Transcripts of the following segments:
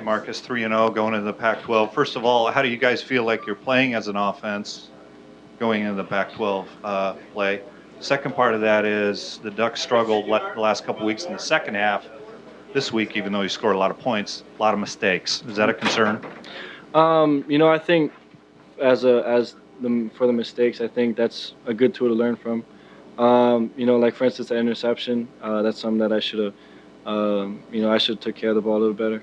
Marcus, 3-0 going into the Pac-12. First of all, how do you guys feel like you're playing as an offense going into the Pac-12 play? Second part of that is the Ducks struggled the last couple weeks in the second half. This week, even though you scored a lot of points, a lot of mistakes. Is that a concern? I think for the mistakes, I think that's a good tool to learn from. Like for instance, the interception. That's something that I should have. I should have took care of the ball a little better.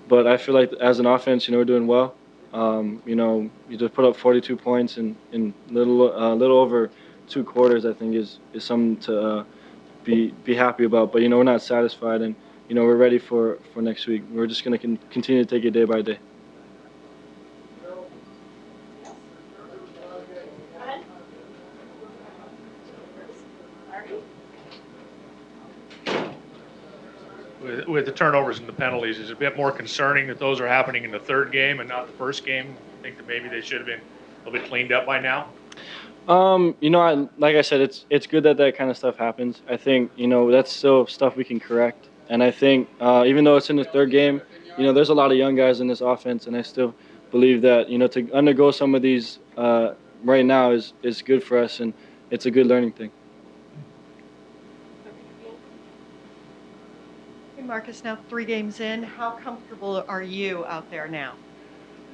But I feel like as an offense, we're doing well. You just put up 42 points in little over 2 quarters. I think is something to be happy about. But we're not satisfied, and we're ready for next week. We're just going to continue to take it day by day. With the turnovers and the penalties, is it a bit more concerning that those are happening in the third game and not the first game? I think that maybe they should have been a little bit cleaned up by now. Like I said, it's good that kind of stuff happens. I think that's still stuff we can correct, and I think even though it's in the third game, there's a lot of young guys in this offense, and I still believe that to undergo some of these right now is good for us, and it's a good learning thing. Marcus, now 3 games in, how comfortable are you out there now?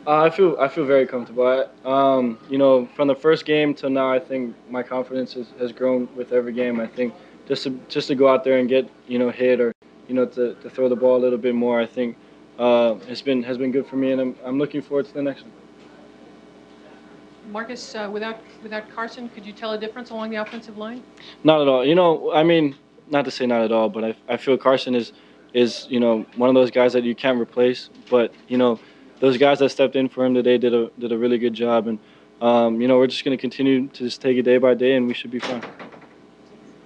I feel very comfortable. From the first game till now, I think my confidence has grown with every game. I think just to go out there and get hit or to throw the ball a little bit more, I think has been good for me, and I'm looking forward to the next one. Marcus, without Carson, could you tell a difference along the offensive line? Not at all. Not to say not at all, but I feel Carson is one of those guys that you can't replace. But those guys that stepped in for him today did a really good job, and we're just going to continue to just take it day by day, and we should be fine.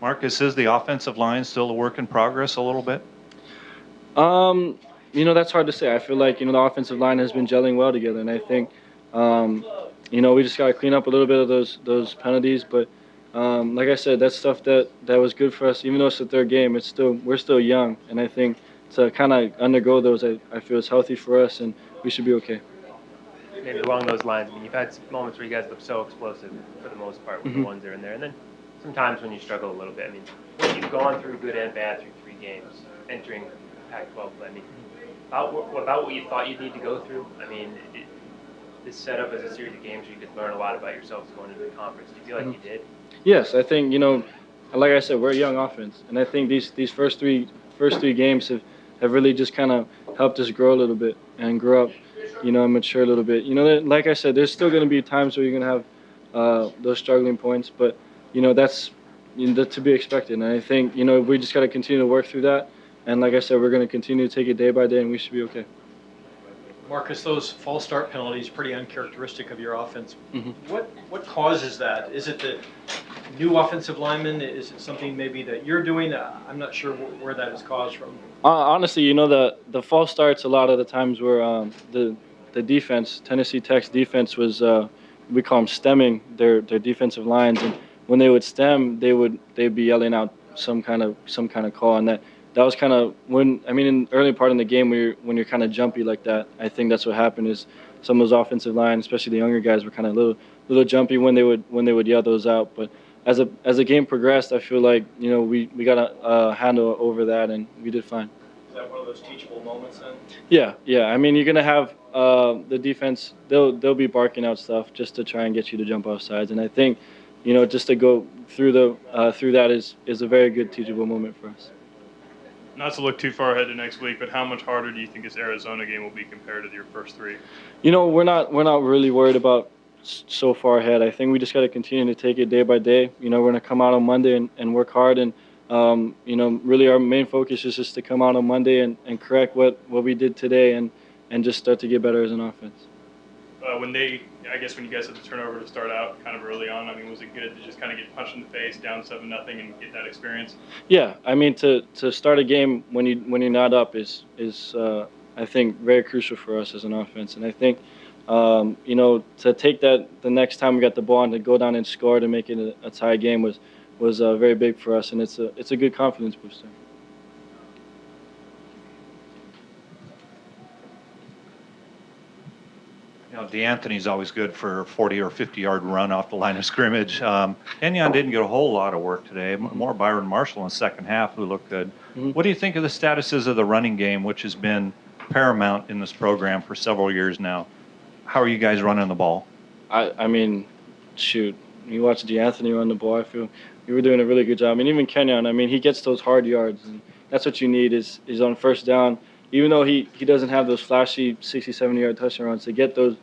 Marcus, is the offensive line still a work in progress a little bit? That's hard to say. I feel like the offensive line has been gelling well together, and I think we just got to clean up a little bit of those penalties, but. Like I said, that's stuff that was good for us. Even though it's the third game, we're still young, and I think to kind of undergo those, I feel is healthy for us, and we should be okay. Maybe along those lines, you've had moments where you guys look so explosive for the most part with the ones that are in there, and then sometimes when you struggle a little bit. When you've gone through good and bad through 3 games, entering Pac-12 play, about what you thought you'd need to go through. This set up as a series of games where you could learn a lot about yourselves going into the conference. Do you feel like you did? Yes, I think like I said, we're a young offense, and I think these first three games have really just kind of helped us grow a little bit and grow up, and mature a little bit. Like I said, there's still going to be times where you're going to have those struggling points, but that's to be expected. And I think we just got to continue to work through that. And like I said, we're going to continue to take it day by day, and we should be okay. Marcus, those false start penalties pretty uncharacteristic of your offense. Mm-hmm. What causes that? Is it the new offensive lineman? Is it something maybe that you're doing? I'm not sure where that is caused from. Honestly, the false starts a lot of the times were the defense. Tennessee Tech's defense was we call them stemming their defensive lines, and when they would stem, they'd be yelling out some kind of call, and that was kind of in the early part of the game when you're kind of jumpy like that. I think that's what happened is some of those offensive line, especially the younger guys, were kind of a little jumpy when they would yell those out. But as the game progressed, I feel like we got a handle over that, and we did fine. Is that one of those teachable moments then? Yeah. You're gonna have the defense. They'll be barking out stuff just to try and get you to jump off sides, and I think just to go through that is a very good teachable moment for us. Not to look too far ahead to next week, but how much harder do you think this Arizona game will be compared to your first 3? We're not really worried about so far ahead. I think we just got to continue to take it day by day. We're going to come out on Monday and work hard, and really our main focus is just to come out on Monday and correct what we did today and just start to get better as an offense. When you guys had the turnover to start out kind of early on, was it good to just kind of get punched in the face, down 7-0, and get that experience? Yeah, to start a game when you're not up is I think very crucial for us as an offense, and I think to take that the next time we got the ball and to go down and score to make it a tie game was very big for us, and it's a good confidence booster. DeAnthony's always good for a 40 or 50-yard run off the line of scrimmage. Kenyon didn't get a whole lot of work today. More Byron Marshall in the second half, who looked good. What do you think of the statuses of the running game, which has been paramount in this program for several years now? How are you guys running the ball? I mean, shoot, you watch DeAnthony run the ball. I feel you were doing a really good job. I mean, even Kenyon. I mean, he gets those hard yards, and that's what you need is on first down. Even though he doesn't have those flashy 60, 70-yard touchdown runs, to get those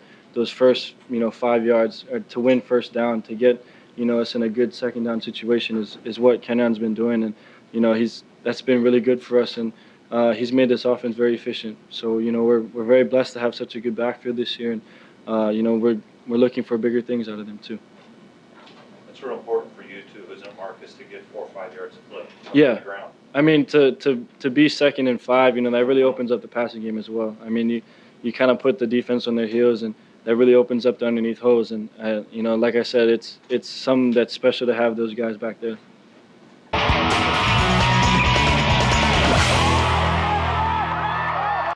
first 5 yards or to win first down, to get us in a good second down situation is what Kenyon's been doing, and that's been really good for us, and he's made this offense very efficient. So we're very blessed to have such a good backfield this year, and we're looking for bigger things out of them too. It's real important for you too, isn't it, Marcus, to get 4 or 5 yards of play on Yeah. the ground? I mean, to be second and 5, that really opens up the passing game as well. I mean, you kind of put the defense on their heels, and that really opens up the underneath holes. And like I said, it's something that's special to have those guys back there.